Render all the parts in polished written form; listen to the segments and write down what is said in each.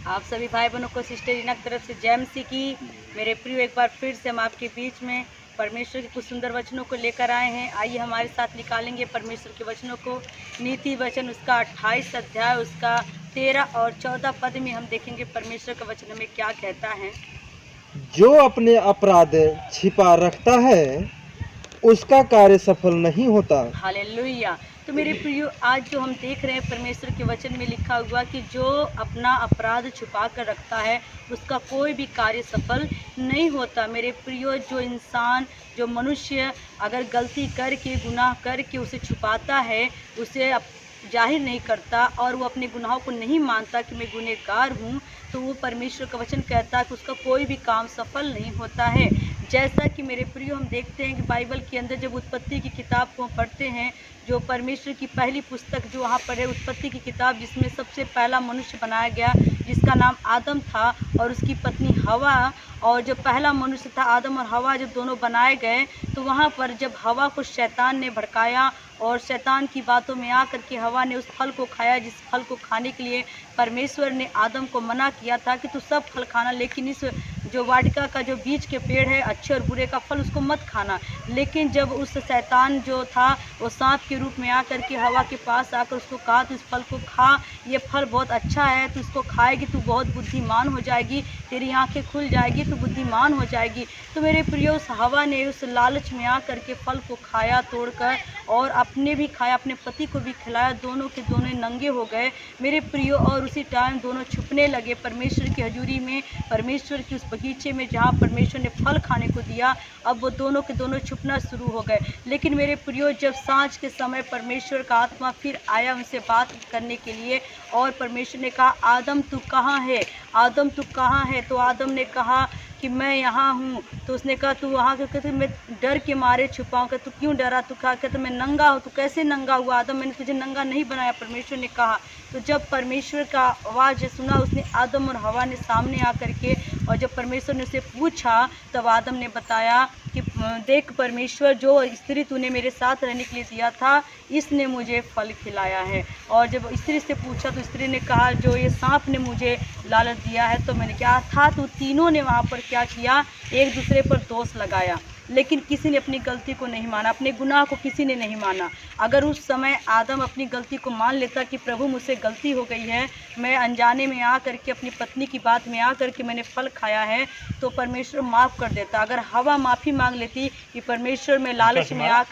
आप सभी भाई बहनों को सिस्टर रीना की तरफ से जय मसीह की। मेरे प्रिय, एक बार फिर से हम आपके बीच में परमेश्वर के कुछ सुंदर वचनों को लेकर आए हैं। आइए हमारे साथ निकालेंगे परमेश्वर के वचनों को। नीति वचन उसका 28 अध्याय उसका 13 और 14 पद में हम देखेंगे परमेश्वर का वचन हमें क्या कहता है। जो अपने अपराध छिपा रखता है उसका कार्य सफल नहीं होता। हालेलुया। तो मेरे प्रियो, आज जो हम देख रहे हैं परमेश्वर के वचन में लिखा हुआ कि जो अपना अपराध छुपा कर रखता है उसका कोई भी कार्य सफल नहीं होता। मेरे प्रियो, जो इंसान, जो मनुष्य अगर गलती करके, गुनाह करके उसे छुपाता है, उसे जाहिर नहीं करता और वो अपने गुनाहों को नहीं मानता कि मैं गुनहगार हूँ, तो वो परमेश्वर का वचन कहता है कि उसका कोई भी काम सफल नहीं होता है। जैसा कि मेरे प्रियो, हम देखते हैं कि बाइबल के अंदर जब उत्पत्ति की किताब को हम पढ़ते हैं, जो परमेश्वर की पहली पुस्तक जो वहाँ पर है उत्पत्ति की किताब, जिसमें सबसे पहला मनुष्य बनाया गया जिसका नाम आदम था और उसकी पत्नी हवा, और जो पहला मनुष्य था आदम और हवा, जब दोनों बनाए गए तो वहाँ पर जब हवा को शैतान ने भड़काया और शैतान की बातों में आकर के हवा ने उस फल को खाया जिस फल को खाने के लिए परमेश्वर ने आदम को मना किया था कि तू सब फल खाना, लेकिन इस जो वाटिका का जो बीज के पेड़ है अच्छे और बुरे का फल उसको मत खाना। लेकिन जब उस शैतान जो था वो सांप के रूप में आकर के हवा के पास आकर उसको कहा तो इस फल को खा, ये फल बहुत अच्छा है, तू इसको खाएगी तू बहुत बुद्धिमान हो जाएगी, तेरी आंखें खुल जाएगी, तू बुद्धिमान हो जाएगी। तो मेरे प्रिय, उस हवा ने उस लालच में आकर के फल को खाया तोड़कर, और अपने भी खाया, अपने पति को भी खिलाया, दोनों के दोनों नंगे हो गए मेरे प्रियो। और उसी टाइम दोनों छुपने लगे परमेश्वर की हजूरी में, परमेश्वर के उस बगीचे में जहाँ परमेश्वर ने फल खाने को दिया। अब वो दोनों के दोनों छुपना शुरू हो गए। लेकिन मेरे प्रियो, जब सांझ के समय परमेश्वर का आत्मा फिर आया उनसे बात करने के लिए, और परमेश्वर ने कहा आदम तू कहाँ है, आदम तू कहाँ है। तो आदम ने कहा कि मैं यहाँ हूँ। तो उसने कहा तू वहाँ क्यों? कहते मैं डर के मारे छुपाऊँ। कहते तू क्यों डरा? तू कहा? कहते मैं नंगा हूँ। तो कैसे नंगा हुआ? आदम मैंने तुझे नंगा नहीं बनाया, परमेश्वर ने कहा। तो जब परमेश्वर का आवाज़ सुना उसने, आदम और हवा ने सामने आकर के, और जब परमेश्वर ने उसे पूछा तब आदम ने बताया कि देख परमेश्वर, जो स्त्री तूने मेरे साथ रहने के लिए दिया था इसने मुझे फल खिलाया है। और जब स्त्री से पूछा तो स्त्री ने कहा जो ये सांप ने मुझे लालच दिया है। तो मैंने क्या था, तो तीनों ने वहाँ पर क्या किया, एक दूसरे पर दोष लगाया, लेकिन किसी ने अपनी गलती को नहीं माना, अपने गुनाह को किसी ने नहीं माना। अगर उस समय आदम अपनी गलती को मान लेता कि प्रभु मुझसे गलती हो गई है, मैं अनजाने में आ करके अपनी पत्नी की बात में आ करके मैंने फल खाया है, तो परमेश्वर माफ़ कर देता। अगर हवा माफ़ी मांग लेती कि परमेश्वर मैं लालच में आ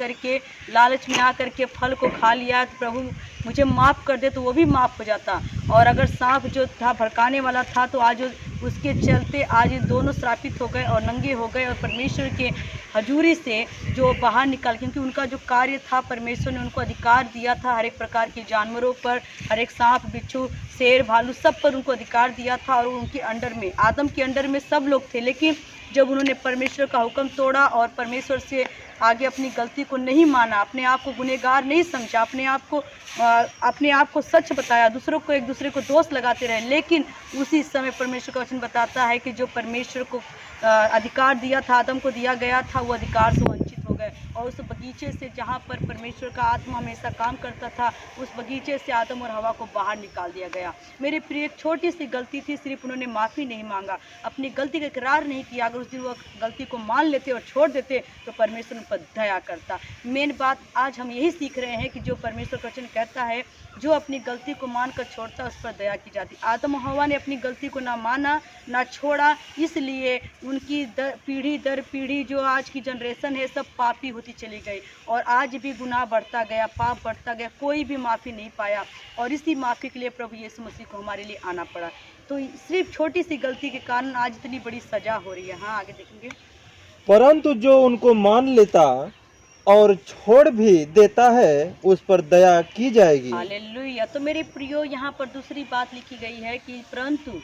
करके फल को खा लिया, तो प्रभु मुझे माफ़ कर दे, तो वो भी माफ़ हो जाता। और अगर सांप जो था भड़काने वाला था, तो आज उसके चलते आज ये दोनों श्रापित हो गए और नंगे हो गए, और परमेश्वर के हजूरी से जो बाहर निकल, क्योंकि उनका जो कार्य था परमेश्वर ने उनको अधिकार दिया था हर एक प्रकार के जानवरों पर, हर एक सांप बिच्छू शेर भालू सब पर उनको अधिकार दिया था, और उनके अंडर में, आदम के अंडर में सब लोग थे। लेकिन जब उन्होंने परमेश्वर का हुक्म तोड़ा और परमेश्वर से आगे अपनी गलती को नहीं माना, अपने आप को गुनहगार नहीं समझा, अपने आप को सच बताया, दूसरों को एक दूसरे को दोष लगाते रहे, लेकिन उसी समय परमेश्वर का वचन बताता है कि जो परमेश्वर को अधिकार दिया था, आदम को दिया गया था, वो अधिकार से वंचित हो गए। और उस बगीचे से जहाँ पर परमेश्वर का आत्मा हमेशा काम करता था, उस बगीचे से आदम और हवा को बाहर निकाल दिया गया। मेरे प्रिय, एक छोटी सी गलती थी, सिर्फ उन्होंने माफ़ी नहीं मांगा, अपनी गलती का इकरार नहीं किया। अगर उस दिन वो गलती को मान लेते और छोड़ देते तो परमेश्वर उन पर दया करता। मेन बात आज हम यही सीख रहे हैं कि जो परमेश्वर का वचन कहता है, जो अपनी गलती को मानकर छोड़ता है उस पर दया की जाती। आदम और हवा ने अपनी गलती को ना माना ना छोड़ा, इसलिए उनकी पीढ़ी दर पीढ़ी जो आज की जनरेशन है सब पापी होती चली गई, और आज भी गुनाह बढ़ता गया, पाप बढ़ता गया, कोई भी माफ़ी नहीं पाया। और इसी माफ़ी के लिए प्रभु यीशु मसीह को हमारे लिए आना पड़ा। तो सिर्फ छोटी सी गलती के कारण आज इतनी बड़ी सज़ा हो रही है। हाँ, आगे देखेंगे। परंतु जो उनको मान लेता और छोड़ भी देता है उस पर दया की जाएगी। हालेलुया। तो मेरे प्रियो, यहाँ पर दूसरी बात लिखी गई है कि परंतु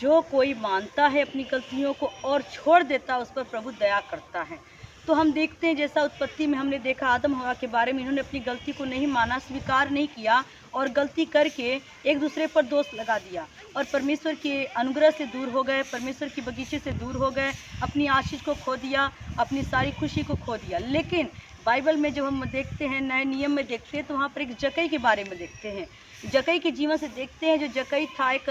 जो कोई मानता है अपनी गलतियों को और छोड़ देता उस पर प्रभु दया करता है। तो हम देखते हैं जैसा उत्पत्ति में हमने देखा आदम हवा के बारे में, इन्होंने अपनी गलती को नहीं माना, स्वीकार नहीं किया, और गलती करके एक दूसरे पर दोष लगा दिया, और परमेश्वर के अनुग्रह से दूर हो गए, परमेश्वर की बगीचे से दूर हो गए, अपनी आशीष को खो दिया, अपनी सारी खुशी को खो दिया। लेकिन बाइबल में जब हम देखते हैं, नए नियम में देखते हैं, तो वहाँ पर एक जक्कई के बारे में देखते हैं। जक्कई के जीवन से देखते हैं, जो जक्कई था एक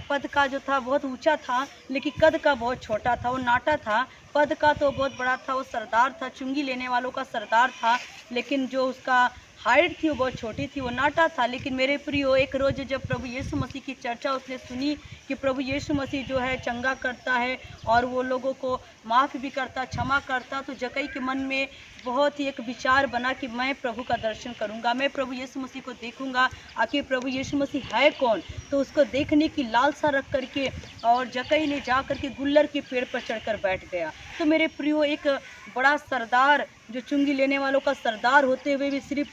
पद का जो था बहुत ऊंचा था, लेकिन कद का बहुत छोटा था। वो नाटा था, पद का तो बहुत बड़ा था, वो सरदार था, चुंगी लेने वालों का सरदार था, लेकिन जो उसका हाइट थी वो बहुत छोटी थी, वो नाटा था। लेकिन मेरे प्रियो, एक रोज़ जब प्रभु यीशु मसीह की चर्चा उसने सुनी कि प्रभु यीशु मसीह जो है चंगा करता है और वो लोगों को माफ़ भी करता, क्षमा करता, तो जक्कई के मन में बहुत ही एक विचार बना कि मैं प्रभु का दर्शन करूंगा, मैं प्रभु यीशु मसीह को देखूंगा, आखिर प्रभु यीशु मसीह है कौन। तो उसको देखने की लालसा रख करके और जक्कई ने जा करके गुल्लर के पेड़ पर चढ़कर बैठ गया। तो मेरे प्रियो, एक बड़ा सरदार, जो चुंगी लेने वालों का सरदार होते हुए भी सिर्फ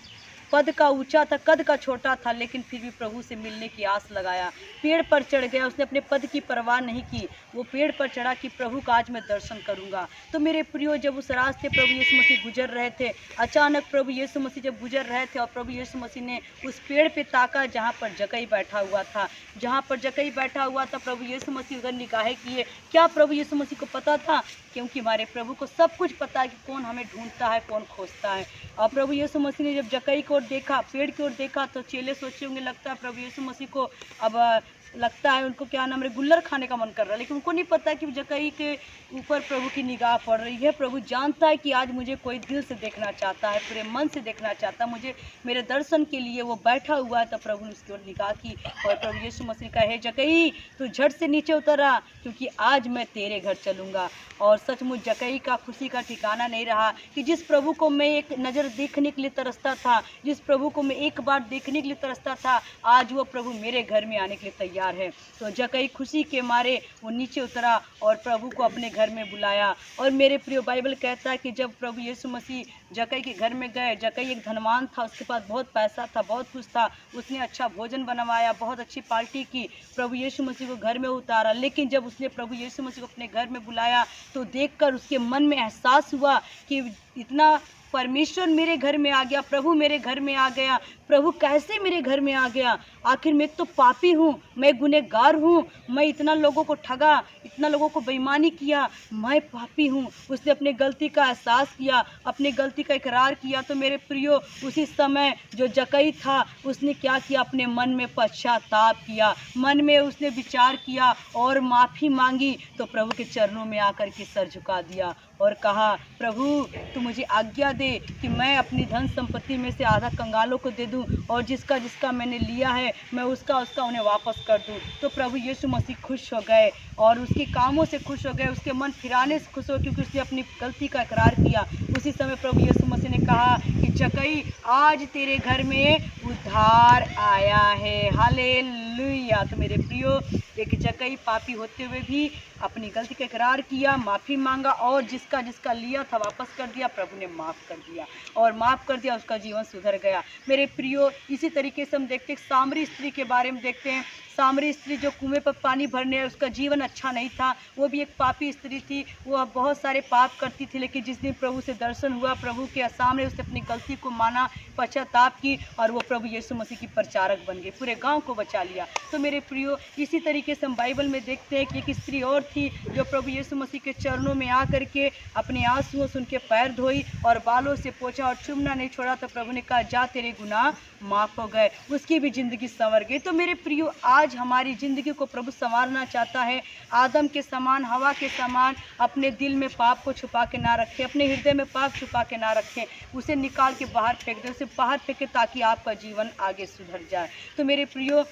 पद का ऊंचा था, कद का छोटा था, लेकिन फिर भी प्रभु से मिलने की आस लगाया, पेड़ पर चढ़ गया। उसने अपने पद की परवाह नहीं की, वो पेड़ पर चढ़ा कि प्रभु का आज मैं दर्शन करूंगा। तो मेरे प्रियो, जब उस रास्ते प्रभु यीशु मसीह गुजर रहे थे, अचानक प्रभु यीशु मसीह जब गुजर रहे थे और प्रभु यीशु मसीह ने उस पेड़ पे ताका जहाँ पर जक्कई बैठा हुआ था, जहाँ पर जक्कई बैठा हुआ था, प्रभु यीशु मसीह उधर निगाहें किए। क्या प्रभु यीशु मसीह को पता था? क्योंकि हमारे प्रभु को सब कुछ पता है कि कौन हमें ढूंढता है, कौन खोजता है। और प्रभु यीशु मसीह ने जब जक्कई को देखा, पेड़ की ओर देखा, तो चेले सोचे होंगे, लगता है प्रभु यीशु मसीह को अब लगता है उनको क्या नाम है, गुल्लर खाने का मन कर रहा है, लेकिन उनको नहीं पता कि जक्कई के ऊपर प्रभु की निगाह पड़ रही है। प्रभु जानता है कि आज मुझे कोई दिल से देखना चाहता है, पूरे मन से देखना चाहता है, मुझे मेरे दर्शन के लिए वो बैठा हुआ है। तो प्रभु ने उसकी ओर निगाह की और प्रभु यीशु मसीह का, हे जक्कई, तू झट से नीचे उतरा, क्योंकि आज मैं तेरे घर चलूँगा। और सचमुच जक्कई का खुशी का ठिकाना नहीं रहा कि जिस प्रभु को मैं एक नज़र देखने के लिए तरसता था, जिस प्रभु को मैं एक बार देखने के लिए तरसता था, आज वो प्रभु मेरे घर में आने के लिए तैयार है। तो जक्कई खुशी के मारे वो नीचे उतरा और प्रभु को अपने घर में बुलाया। और मेरे प्रिय, बाइबल कहता है कि जब प्रभु यीशु मसीह जक्कई के घर में गए, जक्कई एक धनवान था, उसके पास बहुत पैसा था, बहुत कुछ था, उसने अच्छा भोजन बनवाया, बहुत अच्छी पार्टी की, प्रभु यीशु मसीह को घर में उतारा। लेकिन जब उसने प्रभु यीशु मसीह को अपने घर में बुलाया, तो देखकर उसके मन में एहसास हुआ कि इतना परमेश्वर मेरे घर में आ गया, प्रभु मेरे घर में आ गया, प्रभु कैसे मेरे घर में आ गया? आखिर मैं तो पापी हूँ, मैं गुनहगार हूँ, मैं इतना लोगों को ठगा, इतना लोगों को बेईमानी किया, मैं पापी हूँ। उसने अपने गलती का एहसास किया, अपनी गलती का इकरार किया। तो मेरे प्रियो, उसी समय जो जक्कई था, उसने क्या किया? अपने मन में पश्चाताप किया, मन में उसने विचार किया और माफ़ी मांगी। तो प्रभु के चरणों में आकर के सर झुका दिया और कहा, प्रभु तू मुझे आज्ञा दे कि मैं अपनी धन संपत्ति में से आधा कंगालों को दे दूं और जिसका जिसका मैंने लिया है मैं उसका उन्हें वापस कर दूं। तो प्रभु यीशु मसीह खुश हो गए और उसके कामों से खुश हो गए, उसके मन फिराने से खुश हो, क्योंकि उसने अपनी गलती का इकरार किया। उसी समय प्रभु यीशु मसीह ने कहा कि जक्कई, आज तेरे घर में उद्धार आया है। हालेलुया। तो मेरे प्रियो, एक जक्कई पापी होते हुए भी अपनी गलती का इकरार किया, माफ़ी मांगा और जिसका जिसका लिया था वापस कर दिया। प्रभु ने माफ़ कर दिया और माफ़ कर दिया, उसका जीवन सुधर गया। मेरे प्रियो, इसी तरीके से हम देखते हैं सामरी स्त्री के बारे में देखते हैं। सामरी स्त्री जो कुएं पर पानी भरने, उसका जीवन अच्छा नहीं था, वो भी एक पापी स्त्री थी, वो बहुत सारे पाप करती थी। लेकिन जिस दिन प्रभु से दर्शन हुआ, प्रभु के सामने उसने अपनी गलती को माना, पश्चाताप की और वो प्रभु यीशु मसीह की प्रचारक बन गई, पूरे गांव को बचा लिया। तो मेरे प्रियो, इसी तरीके से हम बाइबल में देखते हैं कि एक स्त्री और थी जो प्रभु यीशु मसीह के चरणों में आकर के अपने आंसुओं से उनके पैर धोई और बालों से पोंछा और चूमना नहीं छोड़ा। तो प्रभु ने कहा, जा तेरे गुनाह माफ़ हो गए, उसकी भी ज़िंदगी संवर गई। तो मेरे प्रियो, आज हमारी ज़िंदगी को प्रभु संवारना चाहता है। आदम के समान, हवा के समान अपने दिल में पाप को छुपा के ना रखें, अपने हृदय में पाप छुपा के ना रखें, उसे निकाल के बाहर फेंक दें, उसे बाहर फेंकें ताकि आपका जीवन आगे सुधर जाए। तो मेरे प्रियो,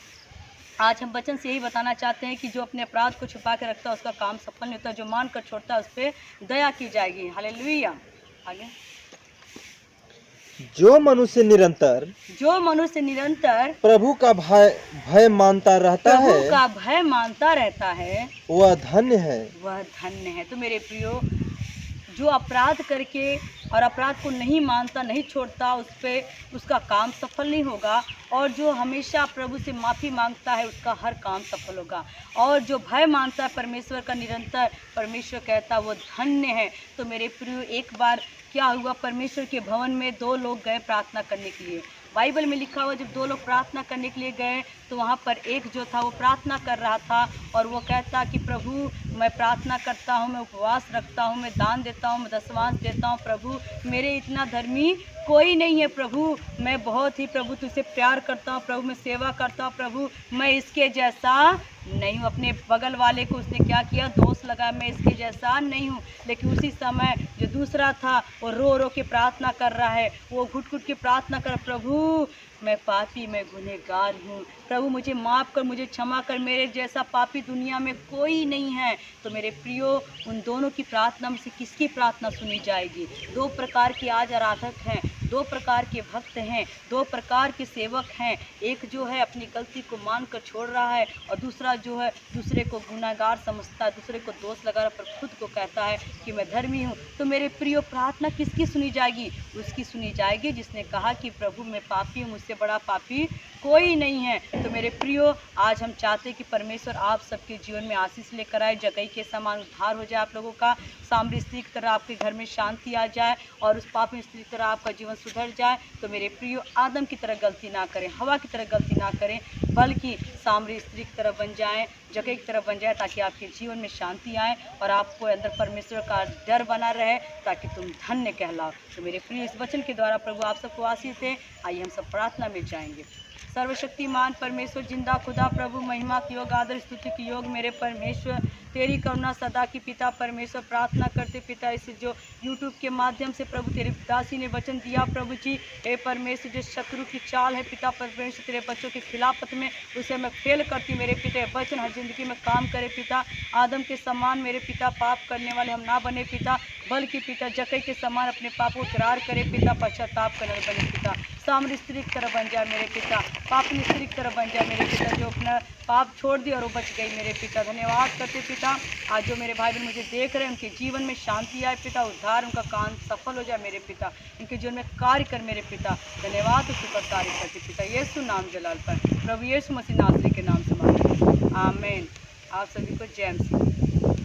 आज हम वचन से यही बताना चाहते हैं कि जो अपने अपराध को छुपा के रखता है उसका काम सफल नहीं होता, जो मान कर छोड़ता है उस पर दया की जाएगी। हालेलुया। आगे, जो मनुष्य निरंतर प्रभु का भय मानता रहता है, प्रभु का भय मानता रहता है, वह धन्य है, वह धन्य है। तो मेरे प्रियो, जो अपराध करके और अपराध को नहीं मानता, नहीं छोड़ता, उसका काम सफल नहीं होगा। और जो हमेशा प्रभु से माफ़ी मांगता है, उसका हर काम सफल होगा। और जो भय मानता है परमेश्वर का निरंतर, परमेश्वर कहता है वो धन्य है। तो मेरे प्रियो, एक बार क्या हुआ, परमेश्वर के भवन में दो लोग गए प्रार्थना करने के लिए। बाइबल में लिखा हुआ जब दो लोग प्रार्थना करने के लिए गए तो वहाँ पर एक जो था वो प्रार्थना कर रहा था और वो कहता कि प्रभु मैं प्रार्थना करता हूँ, मैं उपवास रखता हूँ, मैं दान देता हूँ, मैं दशमांश देता हूँ, प्रभु मेरे इतना धर्मी कोई नहीं है प्रभु, मैं बहुत ही प्रभु तुझसे प्यार करता हूँ, प्रभु मैं सेवा करता हूँ, प्रभु मैं इसके जैसा नहीं हूँ। अपने बगल वाले को उसने क्या किया, दोष लगाया, मैं इसके जैसा नहीं हूँ। लेकिन उसी समय जो दूसरा था वो रो रो के प्रार्थना कर रहा है, वो घुट घुट के प्रार्थना कर, प्रभु मैं पापी, मैं गुनहगार हूँ, प्रभु मुझे माफ़ कर, मुझे क्षमा कर, मेरे जैसा पापी दुनिया में कोई नहीं है। तो मेरे प्रियो, उन दोनों की प्रार्थना में से किसकी प्रार्थना सुनी जाएगी? दो प्रकार के आज आराधक हैं, दो प्रकार के भक्त हैं, दो प्रकार के सेवक हैं। एक जो है अपनी गलती को मान कर छोड़ रहा है और दूसरा जो है दूसरे को गुनाहगार समझता है, दूसरे को दोष लगा रहा, पर खुद को कहता है कि मैं धर्मी हूँ। तो मेरे प्रियो, प्रार्थना किसकी सुनी जाएगी? उसकी सुनी जाएगी जिसने कहा कि प्रभु मैं पापी हूँ, मुझसे बड़ा पापी कोई नहीं है। तो मेरे प्रियो, आज हम चाहते हैं कि परमेश्वर आप सबके जीवन में आशीष लेकर आए, जगई के समान उद्धार हो जाए आप लोगों का, सामरी स्त्री की तरह आपके घर में शांति आ जाए और उस पापी स्त्री की तरह आपका जीवन सुधर जाए। तो मेरे प्रियो, आदम की तरह गलती ना करें, हवा की तरह गलती ना करें, बल्कि सामरी स्त्री की तरह बन जाएं, जगह की तरह बन जाए, ताकि आपके जीवन में शांति आए और आपको अंदर परमेश्वर का डर बना रहे, ताकि तुम धन्य कहलाओ। तो मेरे प्रिय, इस वचन के द्वारा प्रभु आप सबको आशीष दे। आइए हम सब प्रार्थना में जाएंगे। सर्वशक्तिमान परमेश्वर, जिंदा खुदा, प्रभु महिमा की योग, आदर स्तुति की योग, मेरे परमेश्वर तेरी करुणा सदा की पिता परमेश्वर, प्रार्थना करते पिता, इस जो यूट्यूब के माध्यम से प्रभु तेरे दासी ने वचन दिया प्रभु जी, हे परमेश्वर जो शत्रु की चाल है पिता परमेश्वर तेरे बच्चों के खिलाफत में, उसे मैं फेल करती मेरे पिता। वचन हर जिंदगी में काम करे पिता, आदम के समान मेरे पिता पाप करने वाले हम ना बने पिता, बल्कि पिता जकई के समान अपने पाप को इकरार करे पिता, पश्चाताप करने बने पिता, सामरी स्त्री की तरह बन जाए मेरे पिता, पापी स्त्री की तरह बन जाए मेरे पिता, जो अपना पाप छोड़ दिया और वो बच गई मेरे पिता। धन्यवाद करते पिता, आज जो मेरे भाई बहन मुझे देख रहे हैं उनके जीवन में शांति आए पिता, उद्धार उनका काम सफल हो जाए मेरे पिता, उनके जीवन में कार्य कर मेरे पिता। धन्यवाद उसके ऊपर कार्य करते पिता, यीशु नाम जलाल पर, प्रभु यीशु मसीह नासरी के नाम से मांगते, आमीन। आप सभी को जय मसीह।